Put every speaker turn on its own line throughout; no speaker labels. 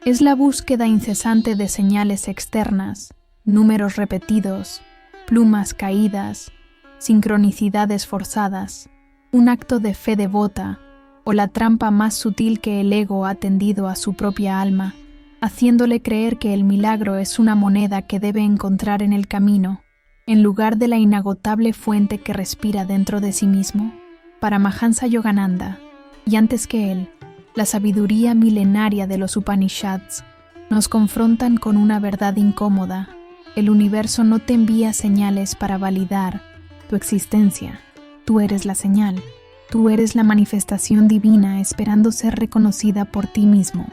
Es la búsqueda incesante de señales externas, números repetidos, plumas caídas, sincronicidades forzadas, un acto de fe devota o la trampa más sutil que el ego ha tendido a su propia alma, haciéndole creer que el milagro es una moneda que debe encontrar en el camino, en lugar de la inagotable fuente que respira dentro de sí mismo. Paramahansa Yogananda, y antes que él, la sabiduría milenaria de los Upanishads, nos confrontan con una verdad incómoda. El universo no te envía señales para validar tu existencia. Tú eres la señal. Tú eres la manifestación divina esperando ser reconocida por ti mismo.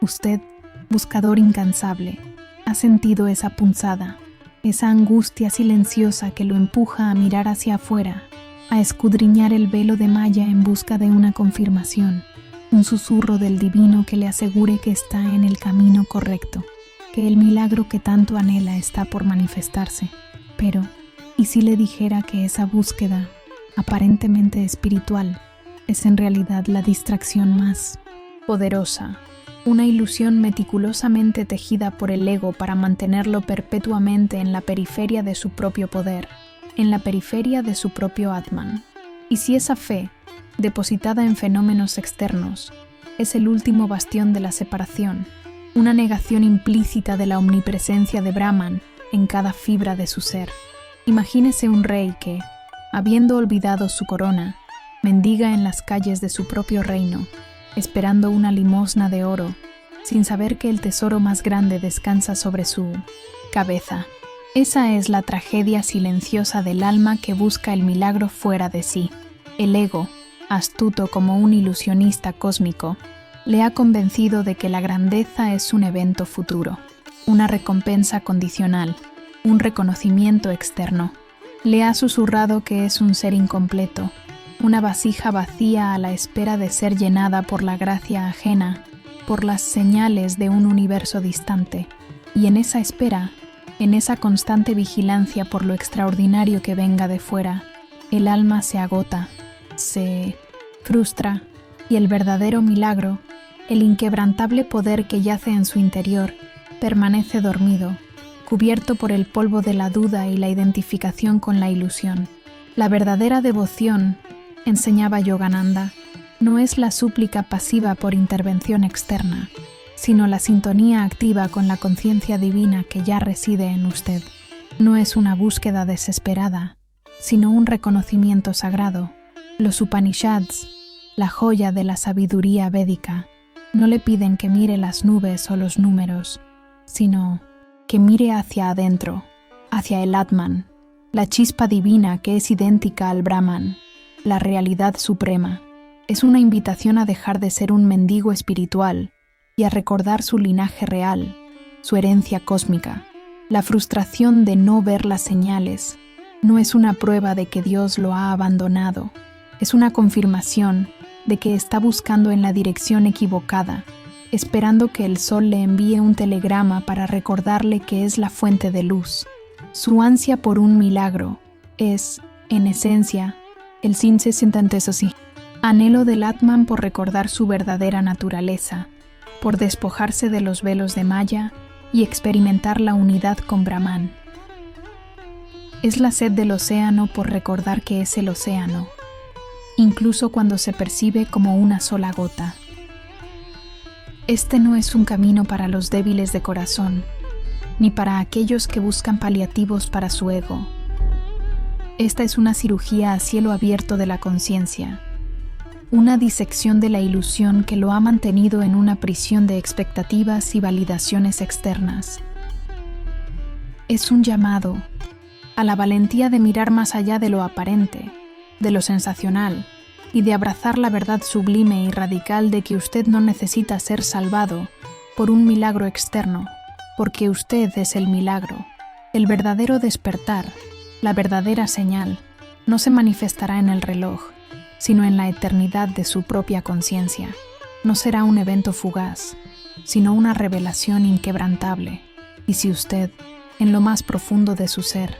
Usted, buscador incansable, ha sentido esa punzada, esa angustia silenciosa que lo empuja a mirar hacia afuera, a escudriñar el velo de malla en busca de una confirmación, un susurro del divino que le asegure que está en el camino correcto, que el milagro que tanto anhela está por manifestarse. Pero, ¿y si le dijera que esa búsqueda, aparentemente espiritual, es en realidad la distracción más poderosa, una ilusión meticulosamente tejida por el ego para mantenerlo perpetuamente en la periferia de su propio poder, en la periferia de su propio Atman? Y si esa fe, depositada en fenómenos externos, es el último bastión de la separación, una negación implícita de la omnipresencia de Brahman en cada fibra de su ser. Imagínese un rey que, habiendo olvidado su corona, mendiga en las calles de su propio reino, esperando una limosna de oro, sin saber que el tesoro más grande descansa sobre su cabeza. Esa es la tragedia silenciosa del alma que busca el milagro fuera de sí. El ego, astuto como un ilusionista cósmico, le ha convencido de que la grandeza es un evento futuro, una recompensa condicional, un reconocimiento externo. Le ha susurrado que es un ser incompleto, una vasija vacía a la espera de ser llenada por la gracia ajena, por las señales de un universo distante. Y en esa espera, en esa constante vigilancia por lo extraordinario que venga de fuera, el alma se agota, se frustra, y el verdadero milagro, el inquebrantable poder que yace en su interior, permanece dormido, cubierto por el polvo de la duda y la identificación con la ilusión. La verdadera devoción, enseñaba Yogananda, no es la súplica pasiva por intervención externa, sino la sintonía activa con la conciencia divina que ya reside en usted. No es una búsqueda desesperada, sino un reconocimiento sagrado. Los Upanishads, la joya de la sabiduría védica, no le piden que mire las nubes o los números, sino que mire hacia adentro, hacia el Atman, la chispa divina que es idéntica al Brahman, la realidad suprema. Es una invitación a dejar de ser un mendigo espiritual y a recordar su linaje real, su herencia cósmica. La frustración de no ver las señales no es una prueba de que Dios lo ha abandonado, es una confirmación de que está buscando en la dirección equivocada, esperando que el sol le envíe un telegrama para recordarle que es la fuente de luz. Su ansia por un milagro es, en esencia, el anhelo del Atman por recordar su verdadera naturaleza, por despojarse de los velos de Maya y experimentar la unidad con Brahman. Es la sed del océano por recordar que es el océano, incluso cuando se percibe como una sola gota. Este no es un camino para los débiles de corazón, ni para aquellos que buscan paliativos para su ego. Esta es una cirugía a cielo abierto de la conciencia, una disección de la ilusión que lo ha mantenido en una prisión de expectativas y validaciones externas. Es un llamado a la valentía de mirar más allá de lo aparente, de lo sensacional, y de abrazar la verdad sublime y radical de que usted no necesita ser salvado por un milagro externo, porque usted es el milagro. El verdadero despertar, la verdadera señal, no se manifestará en el reloj, sino en la eternidad de su propia conciencia. No será un evento fugaz, sino una revelación inquebrantable. Y si usted, en lo más profundo de su ser,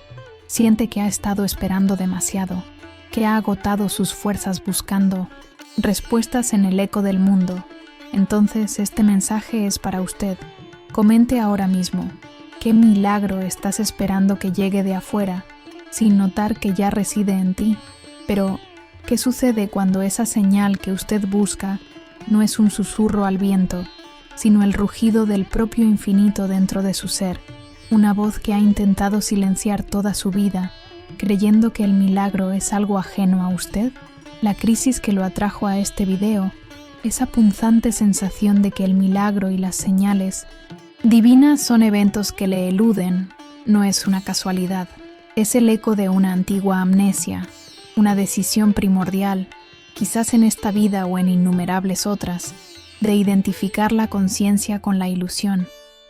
siente que ha estado esperando demasiado, que ha agotado sus fuerzas buscando respuestas en el eco del mundo, Entonces este mensaje es para usted. Comente ahora mismo, ¿qué milagro estás esperando que llegue de afuera, sin notar que ya reside en ti? Pero, ¿qué sucede cuando esa señal que usted busca no es un susurro al viento, sino el rugido del propio infinito dentro de su ser, una voz que ha intentado silenciar toda su vida, creyendo que el milagro es algo ajeno a usted? La crisis que lo atrajo a este video, esa punzante sensación de que el milagro y las señales divinas son eventos que le eluden, no es una casualidad. Es el eco de una antigua amnesia, una decisión primordial, quizás en esta vida o en innumerables otras, de identificar la conciencia con la ilusión.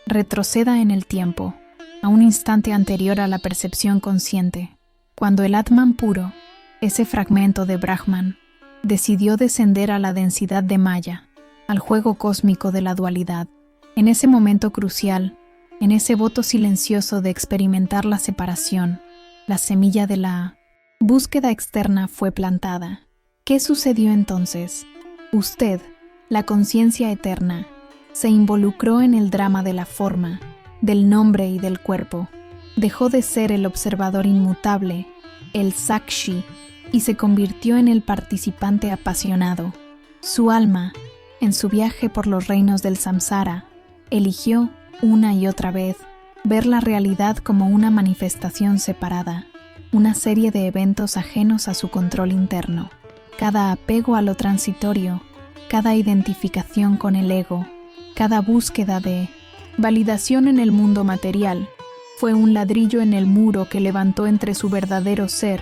Retroceda en el tiempo, a un instante anterior a la percepción consciente, cuando el Atman puro, ese fragmento de Brahman, decidió descender a la densidad de Maya, al juego cósmico de la dualidad. En ese momento crucial, en ese voto silencioso de experimentar la separación, la semilla de la búsqueda externa fue plantada. ¿Qué sucedió entonces? Usted, la conciencia eterna, se involucró en el drama de la forma, del nombre y del cuerpo. Dejó de ser el observador inmutable, el Sakshi, y se convirtió en el participante apasionado. Su alma, en su viaje por los reinos del samsara, eligió, una y otra vez, ver la realidad como una manifestación separada, una serie de eventos ajenos a su control interno. Cada apego a lo transitorio, cada identificación con el ego, cada búsqueda de validación en el mundo material, fue un ladrillo en el muro que levantó entre su verdadero ser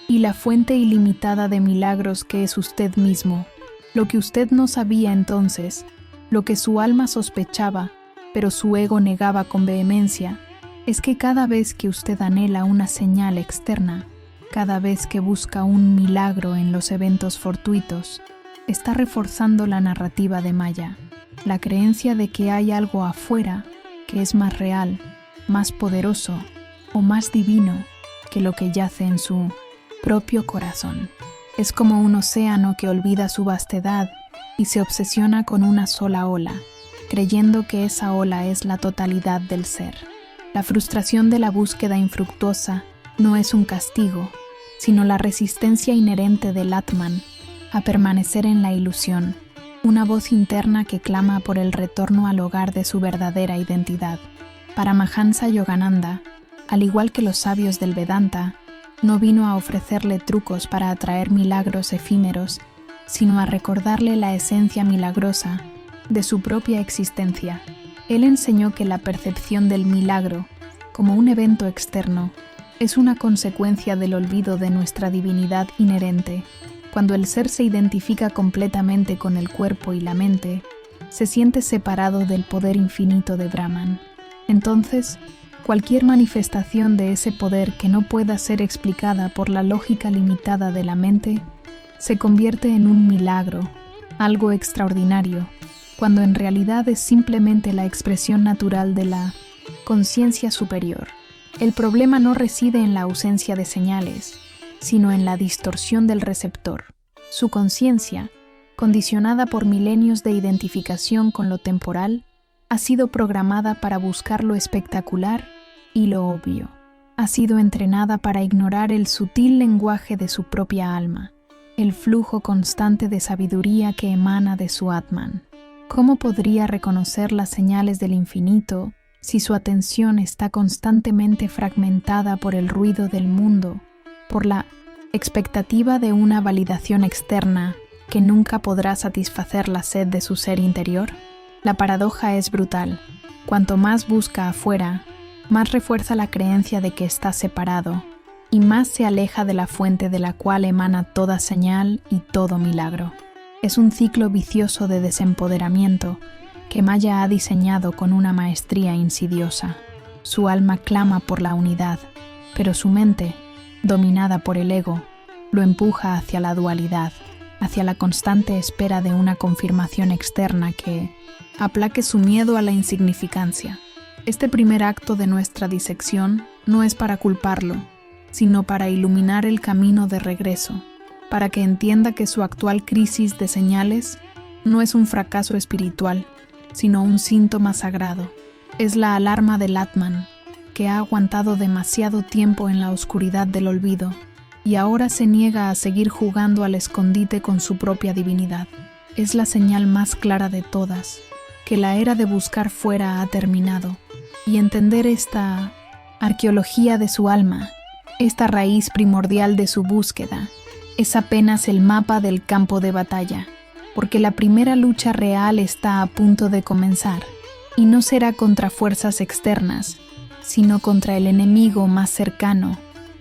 y la fuente ilimitada de milagros que es usted mismo. Lo que usted no sabía entonces, lo que su alma sospechaba, pero su ego negaba con vehemencia, es que cada vez que usted anhela una señal externa, cada vez que busca un milagro en los eventos fortuitos, está reforzando la narrativa de Maya, la creencia de que hay algo afuera que es más real, más poderoso o más divino que lo que yace en su propio corazón. Es como un océano que olvida su vastedad y se obsesiona con una sola ola, creyendo que esa ola es la totalidad del ser. La frustración de la búsqueda infructuosa no es un castigo, sino la resistencia inherente del Atman a permanecer en la ilusión, una voz interna que clama por el retorno al hogar de su verdadera identidad. Paramahansa Yogananda, al igual que los sabios del Vedanta, no vino a ofrecerle trucos para atraer milagros efímeros, sino a recordarle la esencia milagrosa de su propia existencia. Él enseñó que la percepción del milagro, como un evento externo, es una consecuencia del olvido de nuestra divinidad inherente. Cuando el ser se identifica completamente con el cuerpo y la mente, se siente separado del poder infinito de Brahman. Entonces, cualquier manifestación de ese poder que no pueda ser explicada por la lógica limitada de la mente, se convierte en un milagro, algo extraordinario, cuando en realidad es simplemente la expresión natural de la conciencia superior. El problema no reside en la ausencia de señales, sino en la distorsión del receptor. Su conciencia, condicionada por milenios de identificación con lo temporal, ha sido programada para buscar lo espectacular y lo obvio. Ha sido entrenada para ignorar el sutil lenguaje de su propia alma, el flujo constante de sabiduría que emana de su Atman. ¿Cómo podría reconocer las señales del infinito si su atención está constantemente fragmentada por el ruido del mundo, por la expectativa de una validación externa que nunca podrá satisfacer la sed de su ser interior? La paradoja es brutal. Cuanto más busca afuera, más refuerza la creencia de que está separado y más se aleja de la fuente de la cual emana toda señal y todo milagro. Es un ciclo vicioso de desempoderamiento que Maya ha diseñado con una maestría insidiosa. Su alma clama por la unidad, pero su mente, dominada por el ego, lo empuja hacia la dualidad, hacia la constante espera de una confirmación externa que aplaque su miedo a la insignificancia. Este primer acto de nuestra disección no es para culparlo, sino para iluminar el camino de regreso, para que entienda que su actual crisis de señales no es un fracaso espiritual, sino un síntoma sagrado. Es la alarma del Atman, que ha aguantado demasiado tiempo en la oscuridad del olvido y ahora se niega a seguir jugando al escondite con su propia divinidad. Es la señal más clara de todas, que la era de buscar fuera ha terminado, y entender esta arqueología de su alma, esta raíz primordial de su búsqueda, es apenas el mapa del campo de batalla, porque la primera lucha real está a punto de comenzar, y no será contra fuerzas externas, sino contra el enemigo más cercano,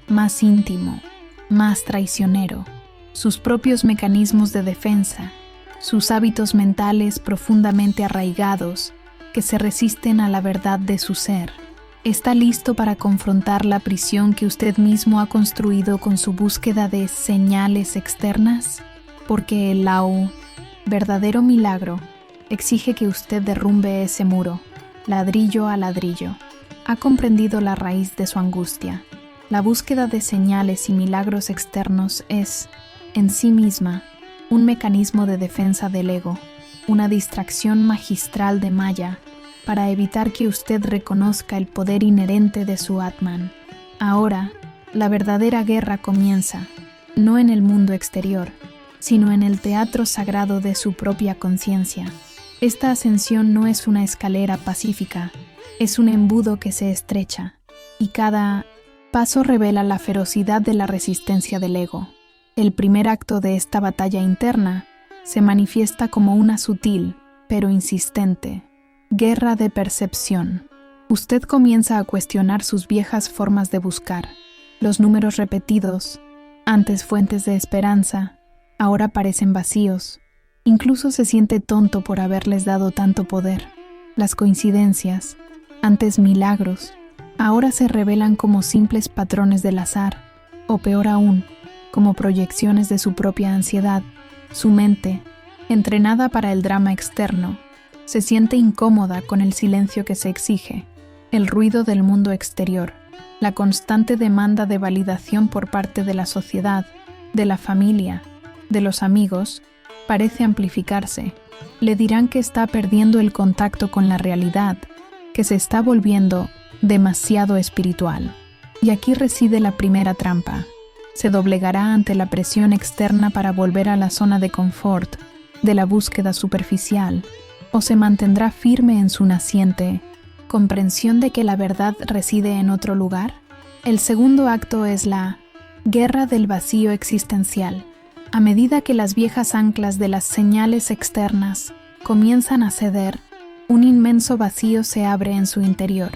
más íntimo, más traicionero, sus propios mecanismos de defensa, sus hábitos mentales profundamente arraigados que se resisten a la verdad de su ser. ¿Está listo para confrontar la prisión que usted mismo ha construido con su búsqueda de señales externas? Porque el verdadero milagro exige que usted derrumbe ese muro, ladrillo a ladrillo. Ha comprendido la raíz de su angustia. La búsqueda de señales y milagros externos es, en sí misma, un mecanismo de defensa del ego, una distracción magistral de Maya para evitar que usted reconozca el poder inherente de su Atman. Ahora, la verdadera guerra comienza, no en el mundo exterior, sino en el teatro sagrado de su propia conciencia. Esta ascensión no es una escalera pacífica, es un embudo que se estrecha, y cada paso revela la ferocidad de la resistencia del ego. El primer acto de esta batalla interna se manifiesta como una sutil, pero insistente, guerra de percepción. Usted comienza a cuestionar sus viejas formas de buscar. Los números repetidos, antes fuentes de esperanza, ahora parecen vacíos. Incluso se siente tonto por haberles dado tanto poder. Las coincidencias, antes milagros, ahora se revelan como simples patrones del azar, o peor aún, como proyecciones de su propia ansiedad. Su mente, entrenada para el drama externo, se siente incómoda con el silencio que se exige, el ruido del mundo exterior, la constante demanda de validación por parte de la sociedad, de la familia, de los amigos, parece amplificarse. Le dirán que está perdiendo el contacto con la realidad, que se está volviendo demasiado espiritual. Y aquí reside la primera trampa. Se doblegará ante la presión externa para volver a la zona de confort, de la búsqueda superficial, o se mantendrá firme en su naciente comprensión de que la verdad reside en otro lugar. El segundo acto es la guerra del vacío existencial. A medida que las viejas anclas de las señales externas comienzan a ceder, un inmenso vacío se abre en su interior.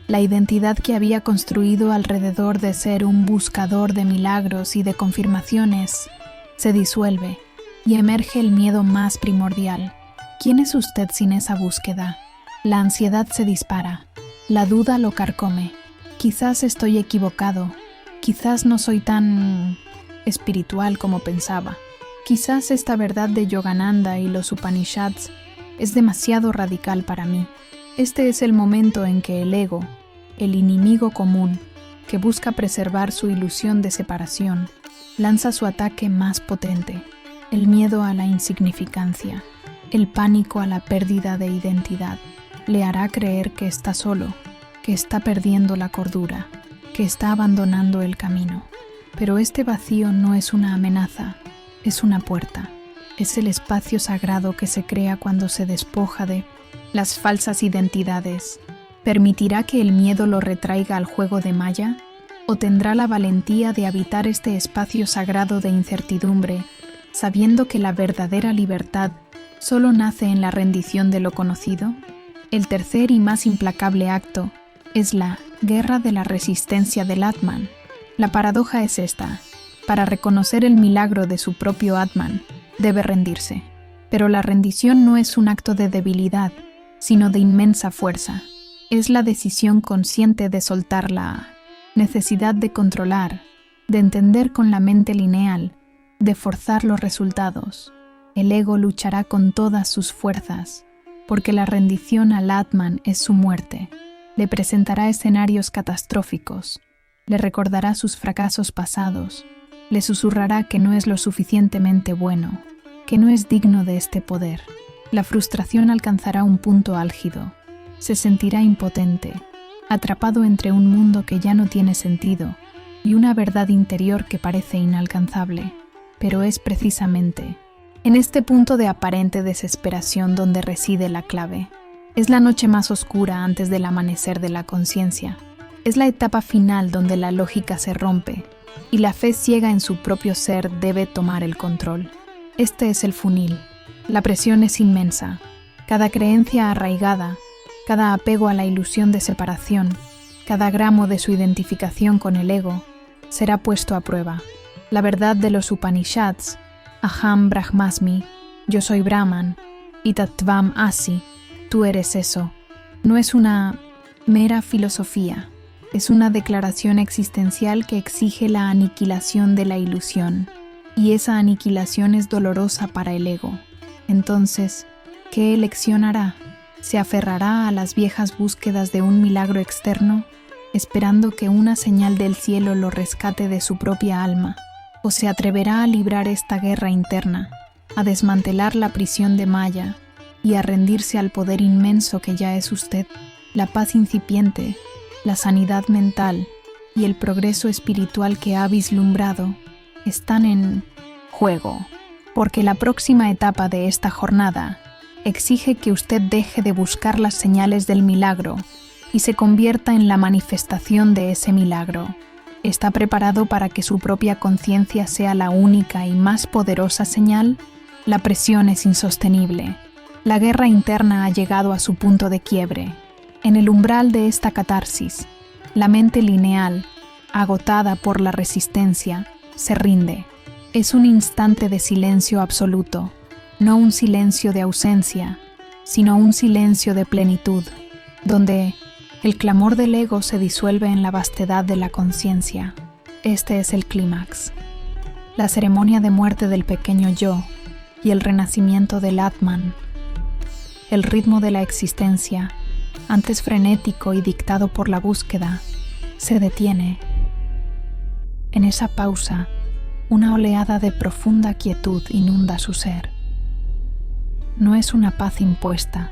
La identidad que había construido alrededor de ser un buscador de milagros y de confirmaciones se disuelve y emerge el miedo más primordial. ¿Quién es usted sin esa búsqueda? La ansiedad se dispara, la duda lo carcome. Quizás estoy equivocado, quizás no soy tan espiritual como pensaba. Quizás esta verdad de Yogananda y los Upanishads es demasiado radical para mí. Este es el momento en que el ego, el enemigo común, que busca preservar su ilusión de separación, lanza su ataque más potente, el miedo a la insignificancia, el pánico a la pérdida de identidad. Le hará creer que está solo, que está perdiendo la cordura, que está abandonando el camino. Pero este vacío no es una amenaza, es una puerta. Es el espacio sagrado que se crea cuando se despoja de las falsas identidades. ¿Permitirá que el miedo lo retraiga al juego de Maya? ¿O tendrá la valentía de habitar este espacio sagrado de incertidumbre, sabiendo que la verdadera libertad solo nace en la rendición de lo conocido? El tercer y más implacable acto es la guerra de la resistencia del Atman. La paradoja es esta: para reconocer el milagro de su propio Atman, debe rendirse. Pero la rendición no es un acto de debilidad, sino de inmensa fuerza. Es la decisión consciente de soltar la necesidad de controlar, de entender con la mente lineal, de forzar los resultados. El ego luchará con todas sus fuerzas, porque la rendición al Atman es su muerte. Le presentará escenarios catastróficos, le recordará sus fracasos pasados, le susurrará que no es lo suficientemente bueno, que no es digno de este poder. La frustración alcanzará un punto álgido. Se sentirá impotente, atrapado entre un mundo que ya no tiene sentido y una verdad interior que parece inalcanzable, pero es precisamente en este punto de aparente desesperación donde reside la clave. Es la noche más oscura antes del amanecer de la conciencia. Es la etapa final donde la lógica se rompe y la fe ciega en su propio ser debe tomar el control. Este es el funil. La presión es inmensa. Cada creencia arraigada, cada apego a la ilusión de separación, cada gramo de su identificación con el ego, será puesto a prueba. La verdad de los Upanishads, Aham Brahmasmi, yo soy Brahman, y Tattvam Asi, tú eres eso, no es una mera filosofía, es una declaración existencial que exige la aniquilación de la ilusión, y esa aniquilación es dolorosa para el ego. Entonces, ¿qué elección hará? ¿Se aferrará a las viejas búsquedas de un milagro externo, esperando que una señal del cielo lo rescate de su propia alma? ¿O se atreverá a librar esta guerra interna, a desmantelar la prisión de Maya y a rendirse al poder inmenso que ya es usted? La paz incipiente, la sanidad mental y el progreso espiritual que ha vislumbrado están en juego, porque la próxima etapa de esta jornada exige que usted deje de buscar las señales del milagro y se convierta en la manifestación de ese milagro. ¿Está preparado para que su propia conciencia sea la única y más poderosa señal? La presión es insostenible. La guerra interna ha llegado a su punto de quiebre. En el umbral de esta catarsis, la mente lineal, agotada por la resistencia, se rinde. Es un instante de silencio absoluto, no un silencio de ausencia, sino un silencio de plenitud, donde el clamor del ego se disuelve en la vastedad de la conciencia. Este es el clímax. La ceremonia de muerte del pequeño yo y el renacimiento del Atman. El ritmo de la existencia, antes frenético y dictado por la búsqueda, se detiene. En esa pausa, una oleada de profunda quietud inunda su ser. No es una paz impuesta,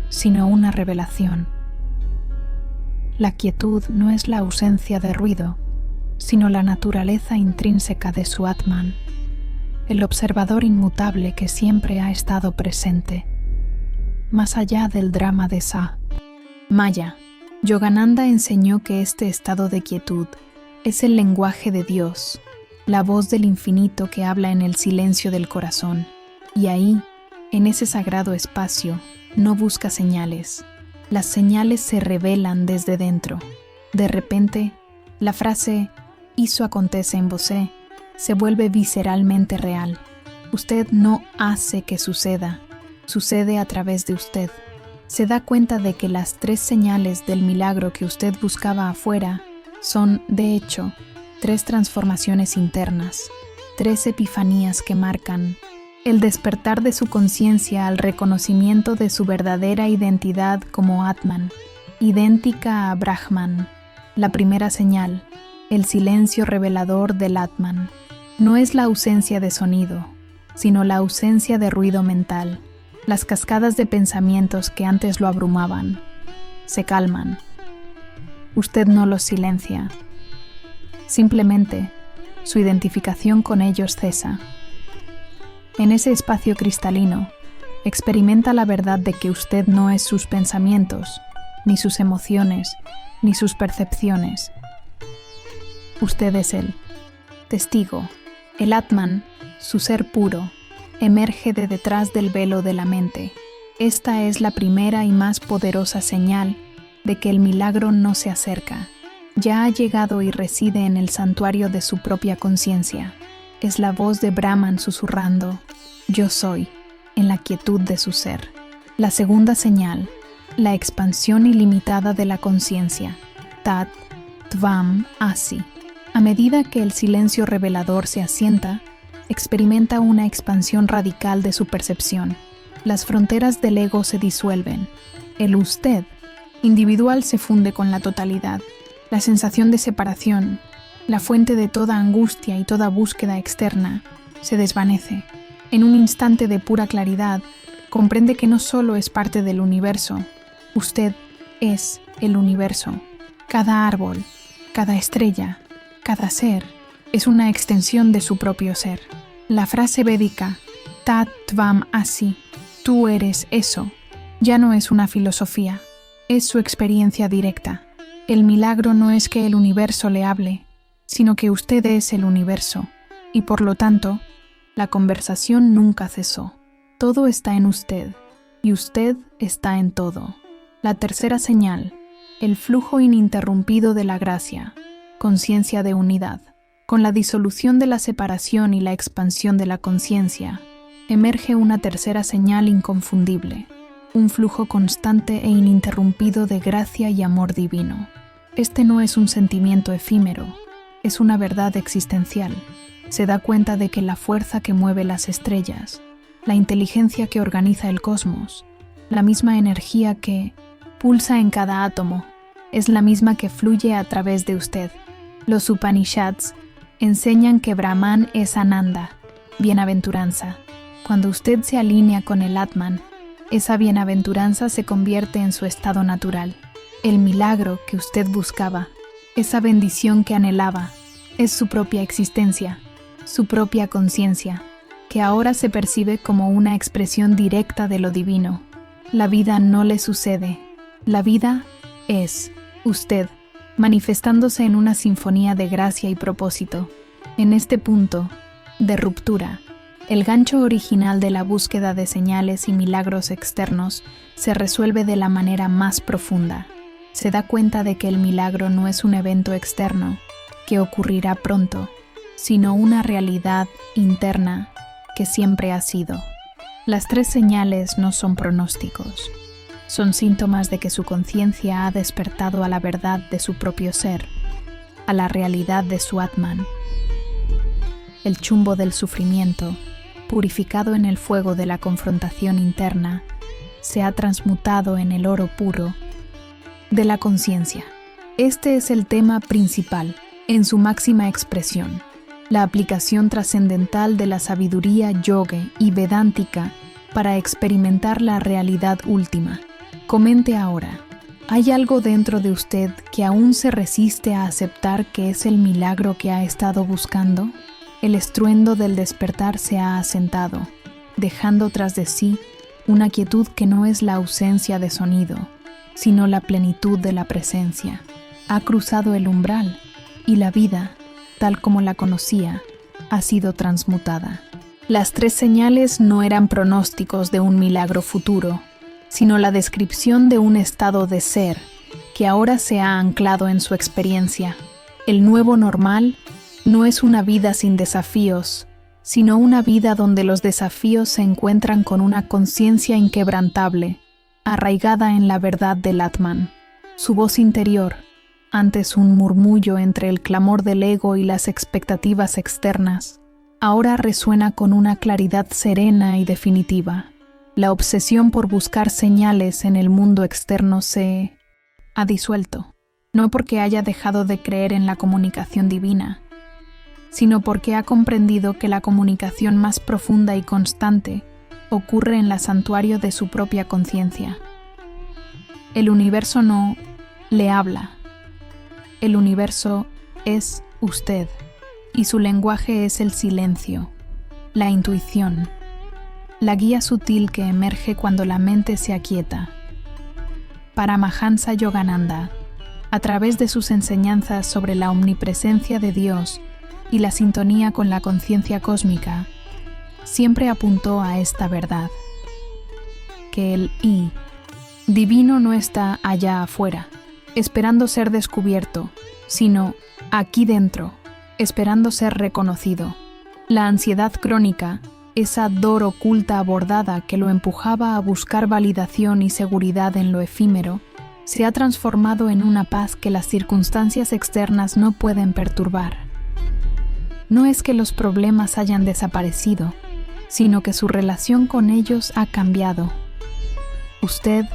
sino una revelación. La quietud no es la ausencia de ruido, sino la naturaleza intrínseca de su Atman, el observador inmutable que siempre ha estado presente, más allá del drama de Sa. Maya. Yogananda enseñó que este estado de quietud es el lenguaje de Dios, la voz del infinito que habla en el silencio del corazón, y ahí, en ese sagrado espacio, no busca señales. Las señales se revelan desde dentro. De repente, la frase «Isso acontece en você» se vuelve visceralmente real. Usted no hace que suceda, sucede a través de usted. Se da cuenta de que las 3 señales del milagro que usted buscaba afuera son, de hecho, 3 transformaciones internas, 3 epifanías que marcan el despertar de su conciencia al reconocimiento de su verdadera identidad como Atman, idéntica a Brahman. La primera señal, el silencio revelador del Atman, no es la ausencia de sonido, sino la ausencia de ruido mental. Las cascadas de pensamientos que antes lo abrumaban se calman. Usted no los silencia. Simplemente, su identificación con ellos cesa. En ese espacio cristalino, experimenta la verdad de que usted no es sus pensamientos, ni sus emociones, ni sus percepciones. Usted es el testigo. El Atman, su ser puro, emerge de detrás del velo de la mente. Esta es la primera y más poderosa señal de que el milagro no se acerca. Ya ha llegado y reside en el santuario de su propia conciencia. Es la voz de Brahman susurrando, «Yo soy», en la quietud de su ser. La segunda señal, la expansión ilimitada de la conciencia, Tat Tvam Asi. A medida que el silencio revelador se asienta, experimenta una expansión radical de su percepción. Las fronteras del ego se disuelven. El usted individual se funde con la totalidad. La sensación de separación, la fuente de toda angustia y toda búsqueda externa, se desvanece. En un instante de pura claridad, comprende que no solo es parte del universo, usted es el universo. Cada árbol, cada estrella, cada ser, es una extensión de su propio ser. La frase védica, Tat Tvam Asi, tú eres eso, ya no es una filosofía, es su experiencia directa. El milagro no es que el universo le hable, sino que usted es el universo, y por lo tanto, la conversación nunca cesó. Todo está en usted, y usted está en todo. La tercera señal, el flujo ininterrumpido de la gracia, conciencia de unidad. Con la disolución de la separación y la expansión de la conciencia, emerge una tercera señal inconfundible, un flujo constante e ininterrumpido de gracia y amor divino. Este no es un sentimiento efímero, es una verdad existencial. Se da cuenta de que la fuerza que mueve las estrellas, la inteligencia que organiza el cosmos, la misma energía que pulsa en cada átomo, es la misma que fluye a través de usted. Los Upanishads enseñan que Brahman es Ananda, bienaventuranza. Cuando usted se alinea con el Atman, esa bienaventuranza se convierte en su estado natural. El milagro que usted buscaba, esa bendición que anhelaba, es su propia existencia, su propia conciencia, que ahora se percibe como una expresión directa de lo divino. La vida no le sucede, la vida es usted, manifestándose en una sinfonía de gracia y propósito. En este punto de ruptura, el gancho original de la búsqueda de señales y milagros externos se resuelve de la manera más profunda. Se da cuenta de que el milagro no es un evento externo que ocurrirá pronto, sino una realidad interna que siempre ha sido. Las tres señales no son pronósticos, son síntomas de que su conciencia ha despertado a la verdad de su propio ser, a la realidad de su Atman. El chumbo del sufrimiento, purificado en el fuego de la confrontación interna, se ha transmutado en el oro puro de la conciencia. Este es el tema principal, en su máxima expresión, la aplicación trascendental de la sabiduría yoga y vedántica para experimentar la realidad última. Comente ahora, ¿hay algo dentro de usted que aún se resiste a aceptar que es el milagro que ha estado buscando? El estruendo del despertar se ha asentado, dejando tras de sí una quietud que no es la ausencia de sonido, sino la plenitud de la presencia. Ha cruzado el umbral y la vida, tal como la conocía, ha sido transmutada. Las tres señales no eran pronósticos de un milagro futuro, sino la descripción de un estado de ser que ahora se ha anclado en su experiencia. El nuevo normal no es una vida sin desafíos, sino una vida donde los desafíos se encuentran con una conciencia inquebrantable, arraigada en la verdad del Atman. Su voz interior, antes un murmullo entre el clamor del ego y las expectativas externas, ahora resuena con una claridad serena y definitiva. La obsesión por buscar señales en el mundo externo se ha disuelto, no porque haya dejado de creer en la comunicación divina, sino porque ha comprendido que la comunicación más profunda y constante ocurre en el santuario de su propia conciencia. El universo no le habla. El universo es usted, y su lenguaje es el silencio, la intuición, la guía sutil que emerge cuando la mente se aquieta. Paramahansa Yogananda, a través de sus enseñanzas sobre la omnipresencia de Dios y la sintonía con la conciencia cósmica, siempre apuntó a esta verdad, que el I divino no está allá afuera, esperando ser descubierto, sino aquí dentro, esperando ser reconocido. La ansiedad crónica, esa dor oculta abordada que lo empujaba a buscar validación y seguridad en lo efímero, se ha transformado en una paz que las circunstancias externas no pueden perturbar. No es que los problemas hayan desaparecido, sino que su relación con ellos ha cambiado. Usted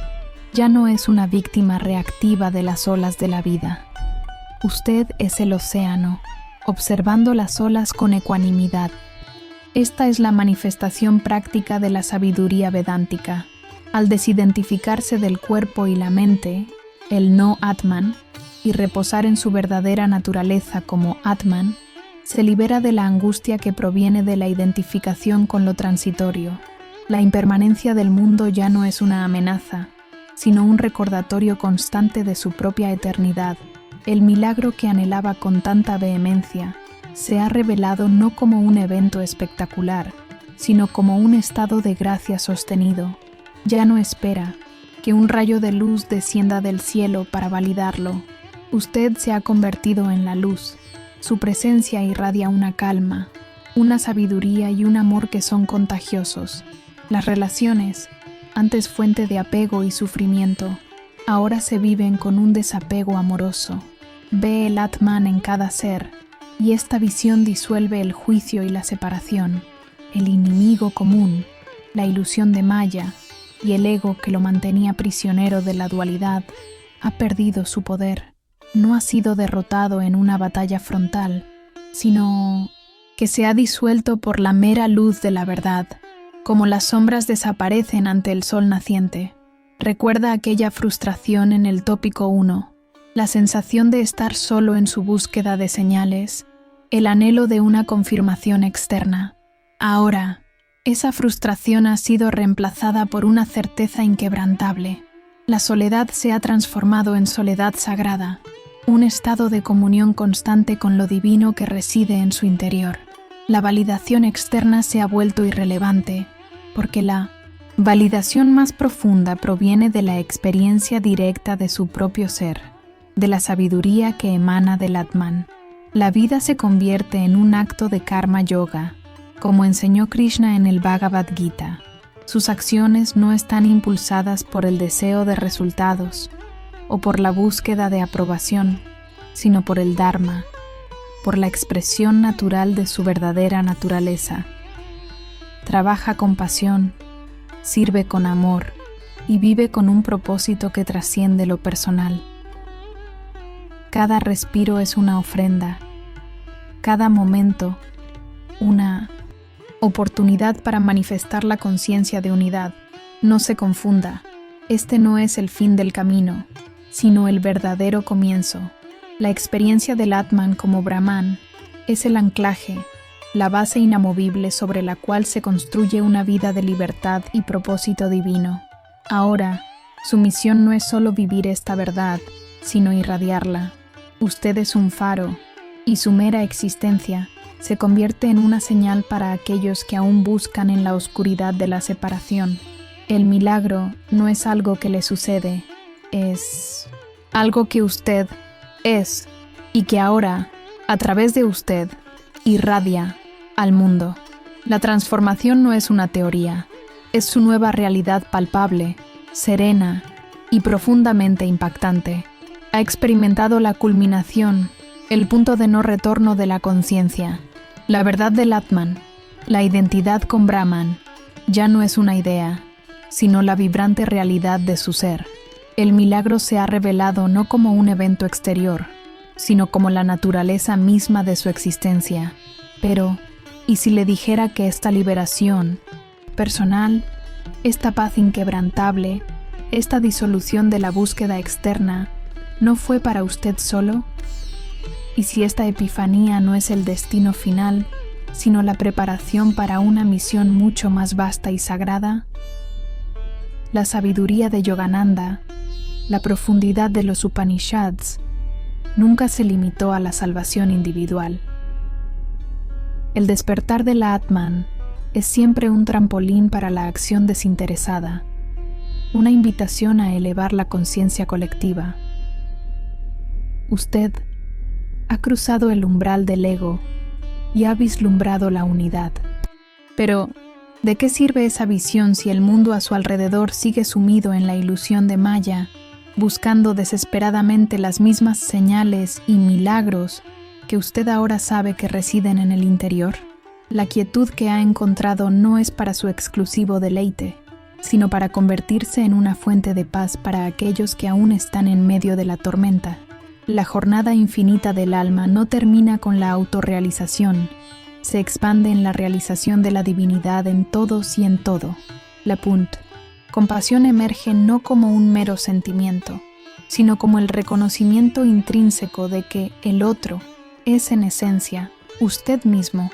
ya no es una víctima reactiva de las olas de la vida. Usted es el océano, observando las olas con ecuanimidad. Esta es la manifestación práctica de la sabiduría vedántica. Al desidentificarse del cuerpo y la mente, el no Atman, y reposar en su verdadera naturaleza como Atman, se libera de la angustia que proviene de la identificación con lo transitorio. La impermanencia del mundo ya no es una amenaza, sino un recordatorio constante de su propia eternidad. El milagro que anhelaba con tanta vehemencia se ha revelado no como un evento espectacular, sino como un estado de gracia sostenido. Ya no espera que un rayo de luz descienda del cielo para validarlo. Usted se ha convertido en la luz. Su presencia irradia una calma, una sabiduría y un amor que son contagiosos. Las relaciones, antes fuente de apego y sufrimiento, ahora se viven con un desapego amoroso. Ve el Atman en cada ser, y esta visión disuelve el juicio y la separación, el enemigo común, la ilusión de Maya, y el ego que lo mantenía prisionero de la dualidad ha perdido su poder. No ha sido derrotado en una batalla frontal, sino que se ha disuelto por la mera luz de la verdad, como las sombras desaparecen ante el sol naciente. Recuerda aquella frustración en el tópico 1, la sensación de estar solo en su búsqueda de señales, el anhelo de una confirmación externa. Ahora, esa frustración ha sido reemplazada por una certeza inquebrantable. La soledad se ha transformado en soledad sagrada, un estado de comunión constante con lo divino que reside en su interior. La validación externa se ha vuelto irrelevante, porque la validación más profunda proviene de la experiencia directa de su propio ser, de la sabiduría que emana del Atman. La vida se convierte en un acto de karma yoga, como enseñó Krishna en el Bhagavad Gita. Sus acciones no están impulsadas por el deseo de resultados o por la búsqueda de aprobación, sino por el Dharma, por la expresión natural de su verdadera naturaleza. Trabaja con pasión, sirve con amor y vive con un propósito que trasciende lo personal. Cada respiro es una ofrenda, cada momento una oportunidad para manifestar la conciencia de unidad. No se confunda, este no es el fin del camino, sino el verdadero comienzo. La experiencia del Atman como Brahman es el anclaje, la base inamovible sobre la cual se construye una vida de libertad y propósito divino. Ahora, su misión no es solo vivir esta verdad, sino irradiarla. Usted es un faro, y su mera existencia se convierte en una señal para aquellos que aún buscan en la oscuridad de la separación. El milagro no es algo que le sucede, es algo que usted es y que ahora, a través de usted, irradia al mundo. La transformación no es una teoría, es su nueva realidad palpable, serena y profundamente impactante. Ha experimentado la culminación, el punto de no retorno de la conciencia. La verdad del Atman, la identidad con Brahman, ya no es una idea, sino la vibrante realidad de su ser. El milagro se ha revelado no como un evento exterior, sino como la naturaleza misma de su existencia. Pero, ¿y si le dijera que esta liberación personal, esta paz inquebrantable, esta disolución de la búsqueda externa, no fue para usted solo? ¿Y si esta epifanía no es el destino final, sino la preparación para una misión mucho más vasta y sagrada? La sabiduría de Yogananda, la profundidad de los Upanishads, nunca se limitó a la salvación individual. El despertar del Atman es siempre un trampolín para la acción desinteresada, una invitación a elevar la conciencia colectiva. Usted ha cruzado el umbral del ego y ha vislumbrado la unidad. Pero, ¿de qué sirve esa visión si el mundo a su alrededor sigue sumido en la ilusión de Maya, buscando desesperadamente las mismas señales y milagros que usted ahora sabe que residen en el interior? La quietud que ha encontrado no es para su exclusivo deleite, sino para convertirse en una fuente de paz para aquellos que aún están en medio de la tormenta. La jornada infinita del alma no termina con la autorrealización, se expande en la realización de la divinidad en todos y en todo. Compasión emerge no como un mero sentimiento, sino como el reconocimiento intrínseco de que el otro es en esencia, usted mismo,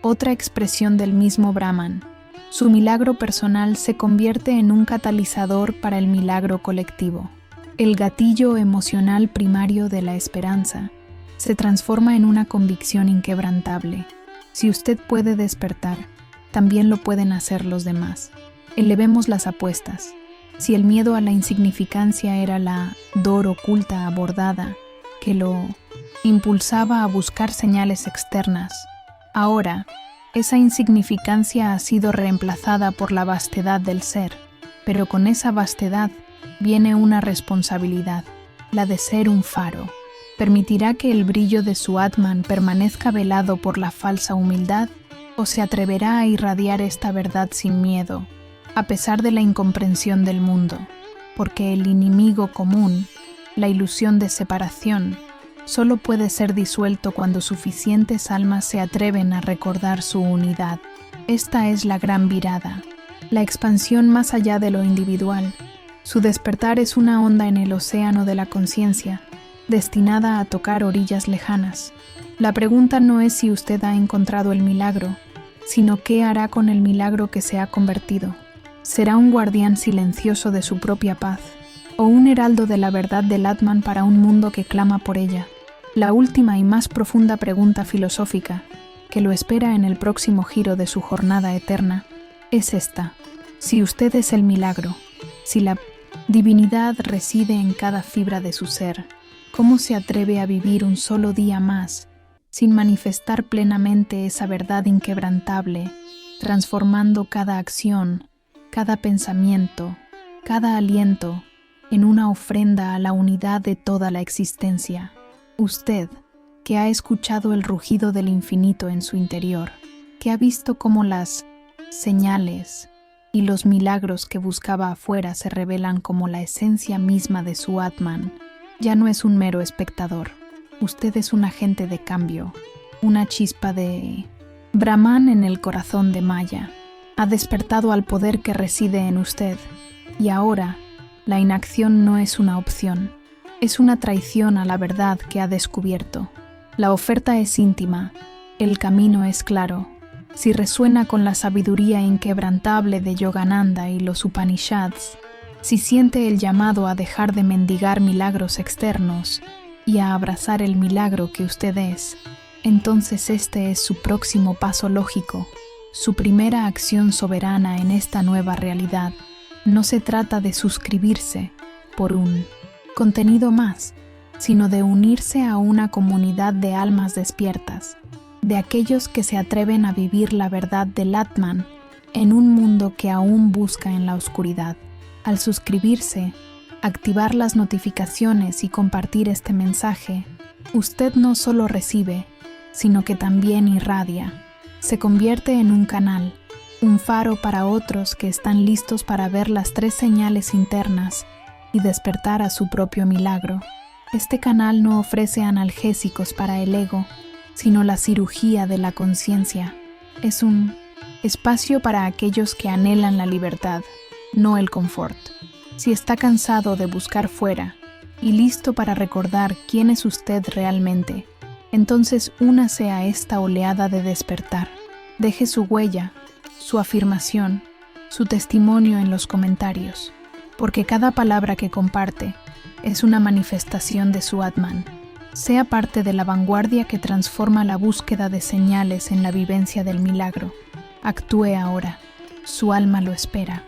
otra expresión del mismo Brahman. Su milagro personal se convierte en un catalizador para el milagro colectivo. El gatillo emocional primario de la esperanza se transforma en una convicción inquebrantable. Si usted puede despertar, también lo pueden hacer los demás. Elevemos las apuestas. Si el miedo a la insignificancia era la dor oculta abordada que lo impulsaba a buscar señales externas, ahora esa insignificancia ha sido reemplazada por la vastedad del ser, pero con esa vastedad viene una responsabilidad, la de ser un faro. ¿Permitirá que el brillo de su Atman permanezca velado por la falsa humildad o se atreverá a irradiar esta verdad sin miedo, a pesar de la incomprensión del mundo? Porque el enemigo común, la ilusión de separación, solo puede ser disuelto cuando suficientes almas se atreven a recordar su unidad. Esta es la gran virada, la expansión más allá de lo individual. Su despertar es una onda en el océano de la conciencia, destinada a tocar orillas lejanas. La pregunta no es si usted ha encontrado el milagro, sino qué hará con el milagro que se ha convertido. ¿Será un guardián silencioso de su propia paz, o un heraldo de la verdad del Atman para un mundo que clama por ella? La última y más profunda pregunta filosófica, que lo espera en el próximo giro de su jornada eterna, es esta: si usted es el milagro, si la divinidad reside en cada fibra de su ser, ¿cómo se atreve a vivir un solo día más sin manifestar plenamente esa verdad inquebrantable, transformando cada acción, cada pensamiento, cada aliento en una ofrenda a la unidad de toda la existencia? Usted, que ha escuchado el rugido del infinito en su interior, que ha visto cómo las señales y los milagros que buscaba afuera se revelan como la esencia misma de su Atman, ya no es un mero espectador. Usted es un agente de cambio, una chispa de Brahman en el corazón de Maya. Ha despertado al poder que reside en usted, y ahora la inacción no es una opción, es una traición a la verdad que ha descubierto. La oferta es íntima, el camino es claro. Si resuena con la sabiduría inquebrantable de Yogananda y los Upanishads, si siente el llamado a dejar de mendigar milagros externos y a abrazar el milagro que usted es, entonces este es su próximo paso lógico, su primera acción soberana en esta nueva realidad. No se trata de suscribirse por un contenido más, sino de unirse a una comunidad de almas despiertas, de aquellos que se atreven a vivir la verdad del Atman en un mundo que aún busca en la oscuridad. Al suscribirse, activar las notificaciones y compartir este mensaje, usted no solo recibe, sino que también irradia. Se convierte en un canal, un faro para otros que están listos para ver las 3 señales internas y despertar a su propio milagro. Este canal no ofrece analgésicos para el ego, sino la cirugía de la conciencia. Es un espacio para aquellos que anhelan la libertad, no el confort. Si está cansado de buscar fuera y listo para recordar quién es usted realmente, entonces únase a esta oleada de despertar. Deje su huella, su afirmación, su testimonio en los comentarios, porque cada palabra que comparte es una manifestación de su Atman. Sea parte de la vanguardia que transforma la búsqueda de señales en la vivencia del milagro. Actúe ahora. Su alma lo espera.